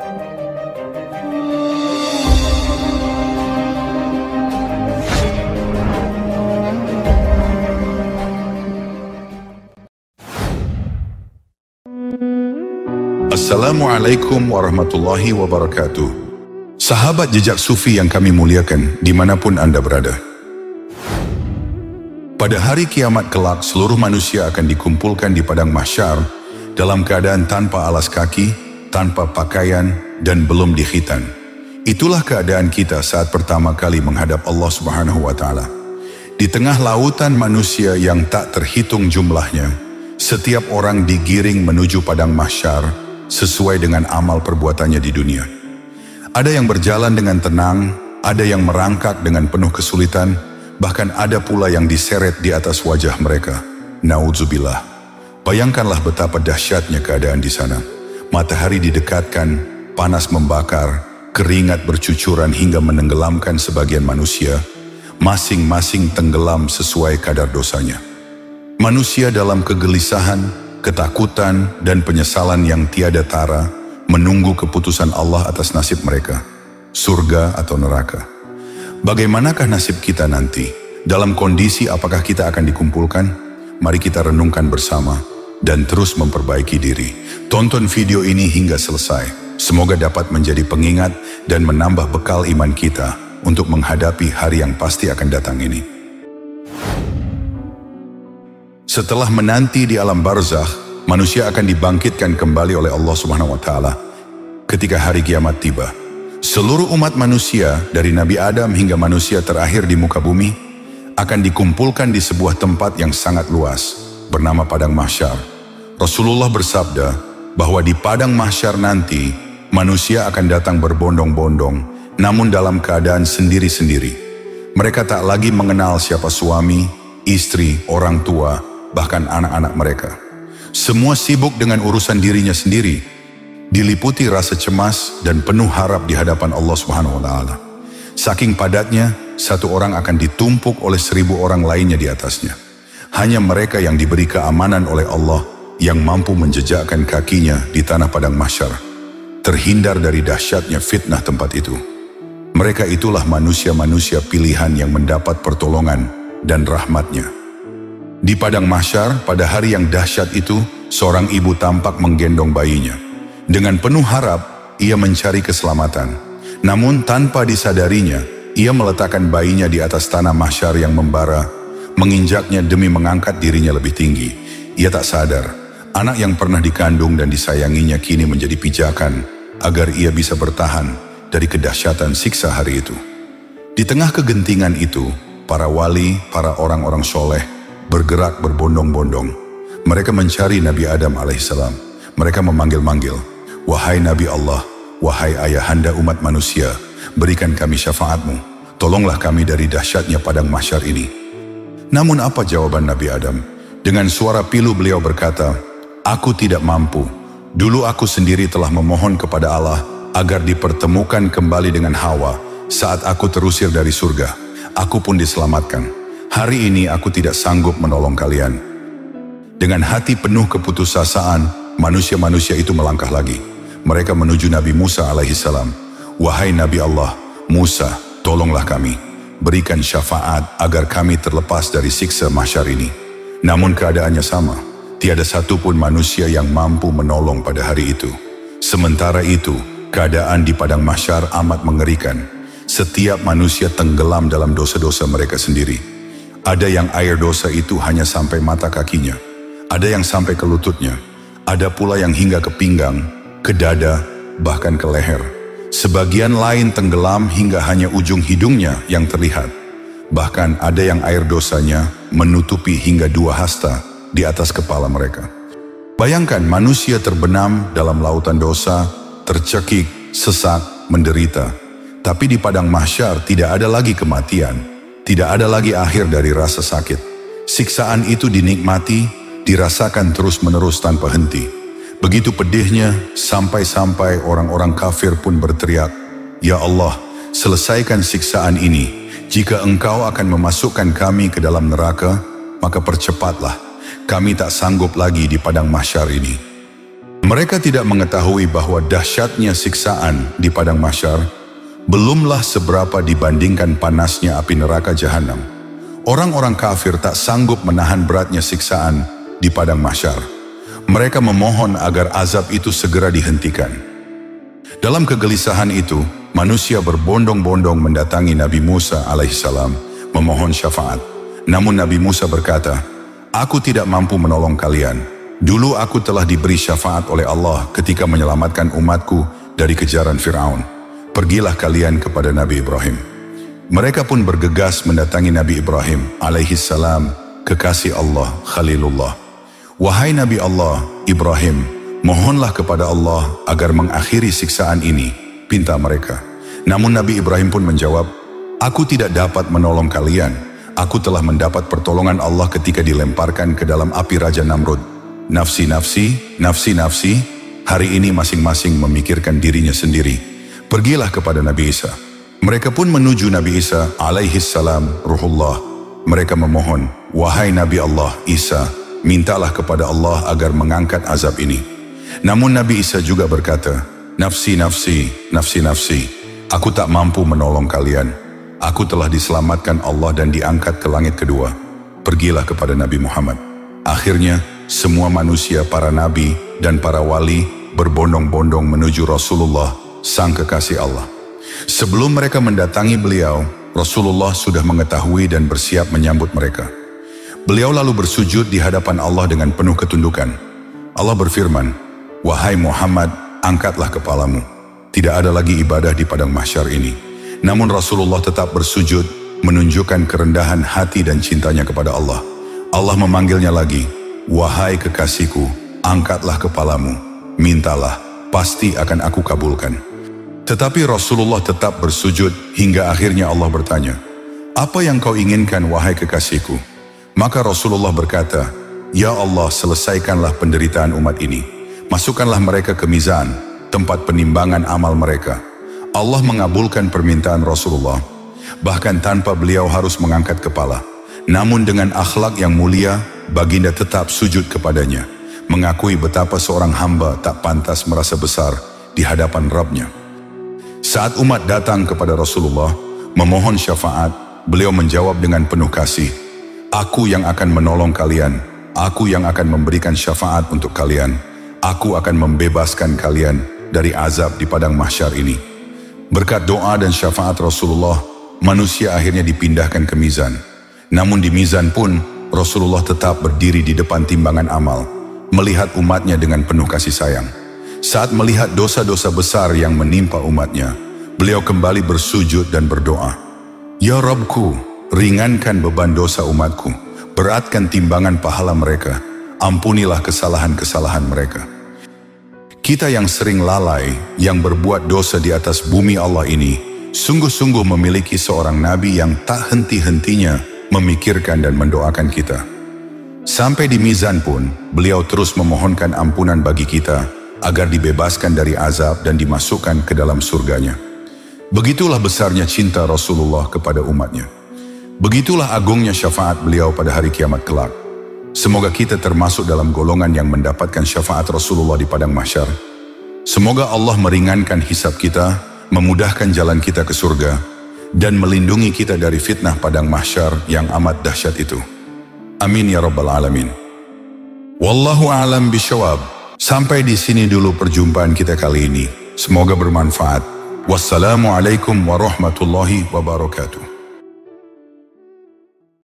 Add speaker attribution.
Speaker 1: Assalamualaikum warahmatullahi wabarakatuh. Sahabat jejak sufi yang kami muliakan dimanapun Anda berada. Pada hari kiamat kelak, seluruh manusia akan dikumpulkan di padang mahsyar dalam keadaan tanpa alas kaki, tanpa pakaian, dan belum dikhitan. Itulah keadaan kita saat pertama kali menghadap Allah Subhanahu wa Ta'ala. Di tengah lautan manusia yang tak terhitung jumlahnya, setiap orang digiring menuju padang mahsyar sesuai dengan amal perbuatannya di dunia. Ada yang berjalan dengan tenang, ada yang merangkak dengan penuh kesulitan, bahkan ada pula yang diseret di atas wajah mereka. Naudzubillah. Bayangkanlah betapa dahsyatnya keadaan di sana. Matahari didekatkan, panas membakar, keringat bercucuran hingga menenggelamkan sebagian manusia, masing-masing tenggelam sesuai kadar dosanya. Manusia dalam kegelisahan, ketakutan, dan penyesalan yang tiada tara menunggu keputusan Allah atas nasib mereka, surga atau neraka. Bagaimanakah nasib kita nanti? Dalam kondisi apakah kita akan dikumpulkan? Mari kita renungkan bersama dan terus memperbaiki diri. Tonton video ini hingga selesai. Semoga dapat menjadi pengingat dan menambah bekal iman kita untuk menghadapi hari yang pasti akan datang ini. Setelah menanti di alam barzakh, manusia akan dibangkitkan kembali oleh Allah Subhanahu wa Ta'ala ketika hari kiamat tiba. Seluruh umat manusia dari Nabi Adam hingga manusia terakhir di muka bumi akan dikumpulkan di sebuah tempat yang sangat luas bernama padang mahsyar. Rasulullah bersabda bahwa di padang mahsyar nanti manusia akan datang berbondong-bondong, namun dalam keadaan sendiri-sendiri. Mereka tak lagi mengenal siapa suami, istri, orang tua, bahkan anak-anak mereka. Semua sibuk dengan urusan dirinya sendiri, diliputi rasa cemas dan penuh harap di hadapan Allah Subhanahu wa Ta'ala. Saking padatnya, satu orang akan ditumpuk oleh 1000 orang lainnya di atasnya. Hanya mereka yang diberi keamanan oleh Allah yang mampu menjejakkan kakinya di tanah padang mahsyar, terhindar dari dahsyatnya fitnah tempat itu. Mereka itulah manusia-manusia pilihan yang mendapat pertolongan dan rahmatnya. Di padang mahsyar, pada hari yang dahsyat itu, seorang ibu tampak menggendong bayinya. Dengan penuh harap, ia mencari keselamatan. Namun tanpa disadarinya, ia meletakkan bayinya di atas tanah mahsyar yang membara, menginjaknya demi mengangkat dirinya lebih tinggi. Ia tak sadar, anak yang pernah dikandung dan disayanginya kini menjadi pijakan agar ia bisa bertahan dari kedahsyatan siksa hari itu. Di tengah kegentingan itu, para wali, para orang-orang soleh, bergerak berbondong-bondong. Mereka mencari Nabi Adam alaihissalam. Mereka memanggil-manggil, "Wahai Nabi Allah, wahai ayahanda umat manusia, berikan kami syafaatmu. Tolonglah kami dari dahsyatnya padang mahsyar ini." Namun apa jawaban Nabi Adam? Dengan suara pilu beliau berkata, "Aku tidak mampu. Dulu aku sendiri telah memohon kepada Allah agar dipertemukan kembali dengan Hawa saat aku terusir dari surga. Aku pun diselamatkan. Hari ini aku tidak sanggup menolong kalian." Dengan hati penuh keputusasaan, manusia-manusia itu melangkah lagi. Mereka menuju Nabi Musa alaihissalam. "Wahai Nabi Allah, Musa, tolonglah kami. Berikan syafaat agar kami terlepas dari siksa mahsyar ini." Namun keadaannya sama. Tiada satupun manusia yang mampu menolong pada hari itu. Sementara itu, keadaan di padang mahsyar amat mengerikan. Setiap manusia tenggelam dalam dosa-dosa mereka sendiri. Ada yang air dosa itu hanya sampai mata kakinya, ada yang sampai ke lututnya, ada pula yang hingga ke pinggang, ke dada, bahkan ke leher. Sebagian lain tenggelam hingga hanya ujung hidungnya yang terlihat. Bahkan ada yang air dosanya menutupi hingga 2 hasta di atas kepala mereka. Bayangkan manusia terbenam dalam lautan dosa, tercekik, sesak, menderita. Tapi di padang mahsyar tidak ada lagi kematian. Tidak ada lagi akhir dari rasa sakit. Siksaan itu dinikmati, dirasakan terus-menerus tanpa henti. Begitu pedihnya, sampai-sampai orang-orang kafir pun berteriak, "Ya Allah, selesaikan siksaan ini. Jika Engkau akan memasukkan kami ke dalam neraka, maka percepatlah. Kami tak sanggup lagi di padang mahsyar ini." Mereka tidak mengetahui bahwa dahsyatnya siksaan di padang mahsyar belumlah seberapa dibandingkan panasnya api neraka jahanam. Orang-orang kafir tak sanggup menahan beratnya siksaan di padang mahsyar. Mereka memohon agar azab itu segera dihentikan. Dalam kegelisahan itu, manusia berbondong-bondong mendatangi Nabi Musa alaihissalam memohon syafaat. Namun Nabi Musa berkata, "Aku tidak mampu menolong kalian. Dulu aku telah diberi syafaat oleh Allah ketika menyelamatkan umatku dari kejaran Fir'aun. Pergilah kalian kepada Nabi Ibrahim." Mereka pun bergegas mendatangi Nabi Ibrahim alaihissalam, kekasih Allah, Khalilullah. "Wahai Nabi Allah, Ibrahim, mohonlah kepada Allah agar mengakhiri siksaan ini," pinta mereka. Namun Nabi Ibrahim pun menjawab, "Aku tidak dapat menolong kalian. Aku telah mendapat pertolongan Allah ketika dilemparkan ke dalam api Raja Namrud. Nafsi, nafsi, nafsi, nafsi, hari ini masing-masing memikirkan dirinya sendiri. Pergilah kepada Nabi Isa." Mereka pun menuju Nabi Isa alaihissalam, Ruhullah. Mereka memohon, "Wahai Nabi Allah, Isa, mintalah kepada Allah agar mengangkat azab ini." Namun Nabi Isa juga berkata, "Nafsi, nafsi, nafsi, nafsi, aku tak mampu menolong kalian. Aku telah diselamatkan Allah dan diangkat ke langit kedua. Pergilah kepada Nabi Muhammad." Akhirnya, semua manusia, para nabi dan para wali berbondong-bondong menuju Rasulullah, sang kekasih Allah. Sebelum mereka mendatangi beliau, Rasulullah sudah mengetahui dan bersiap menyambut mereka. Beliau lalu bersujud di hadapan Allah dengan penuh ketundukan. Allah berfirman, "Wahai Muhammad, angkatlah kepalamu. Tidak ada lagi ibadah di padang mahsyar ini." Namun Rasulullah tetap bersujud, menunjukkan kerendahan hati dan cintanya kepada Allah. Allah memanggilnya lagi, "Wahai kekasihku, angkatlah kepalamu, mintalah, pasti akan aku kabulkan." Tetapi Rasulullah tetap bersujud hingga akhirnya Allah bertanya, "Apa yang kau inginkan, wahai kekasihku?" Maka Rasulullah berkata, "Ya Allah, selesaikanlah penderitaan umat ini. Masukkanlah mereka ke mizan, tempat penimbangan amal mereka." Allah mengabulkan permintaan Rasulullah, bahkan tanpa beliau harus mengangkat kepala. Namun dengan akhlak yang mulia, baginda tetap sujud kepadanya, mengakui betapa seorang hamba tak pantas merasa besar di hadapan Rabb-Nya. Saat umat datang kepada Rasulullah, memohon syafaat, beliau menjawab dengan penuh kasih, "Aku yang akan menolong kalian, aku yang akan memberikan syafaat untuk kalian, aku akan membebaskan kalian dari azab di padang mahsyar ini." Berkat doa dan syafaat Rasulullah, manusia akhirnya dipindahkan ke mizan. Namun di mizan pun, Rasulullah tetap berdiri di depan timbangan amal, melihat umatnya dengan penuh kasih sayang. Saat melihat dosa-dosa besar yang menimpa umatnya, beliau kembali bersujud dan berdoa, "Ya Rabbku, ringankan beban dosa umatku, beratkan timbangan pahala mereka, ampunilah kesalahan-kesalahan mereka." Kita yang sering lalai, yang berbuat dosa di atas bumi Allah ini, sungguh-sungguh memiliki seorang nabi yang tak henti-hentinya memikirkan dan mendoakan kita. Sampai di mizan pun, beliau terus memohonkan ampunan bagi kita, agar dibebaskan dari azab dan dimasukkan ke dalam surganya. Begitulah besarnya cinta Rasulullah kepada umatnya. Begitulah agungnya syafaat beliau pada hari kiamat kelak. Semoga kita termasuk dalam golongan yang mendapatkan syafaat Rasulullah di padang mahsyar. Semoga Allah meringankan hisab kita, memudahkan jalan kita ke surga, dan melindungi kita dari fitnah padang mahsyar yang amat dahsyat itu. Amin ya rabbal alamin. Wallahu a'lam bishawab. Sampai di sini dulu perjumpaan kita kali ini. Semoga bermanfaat. Wassalamualaikum warahmatullahi wabarakatuh.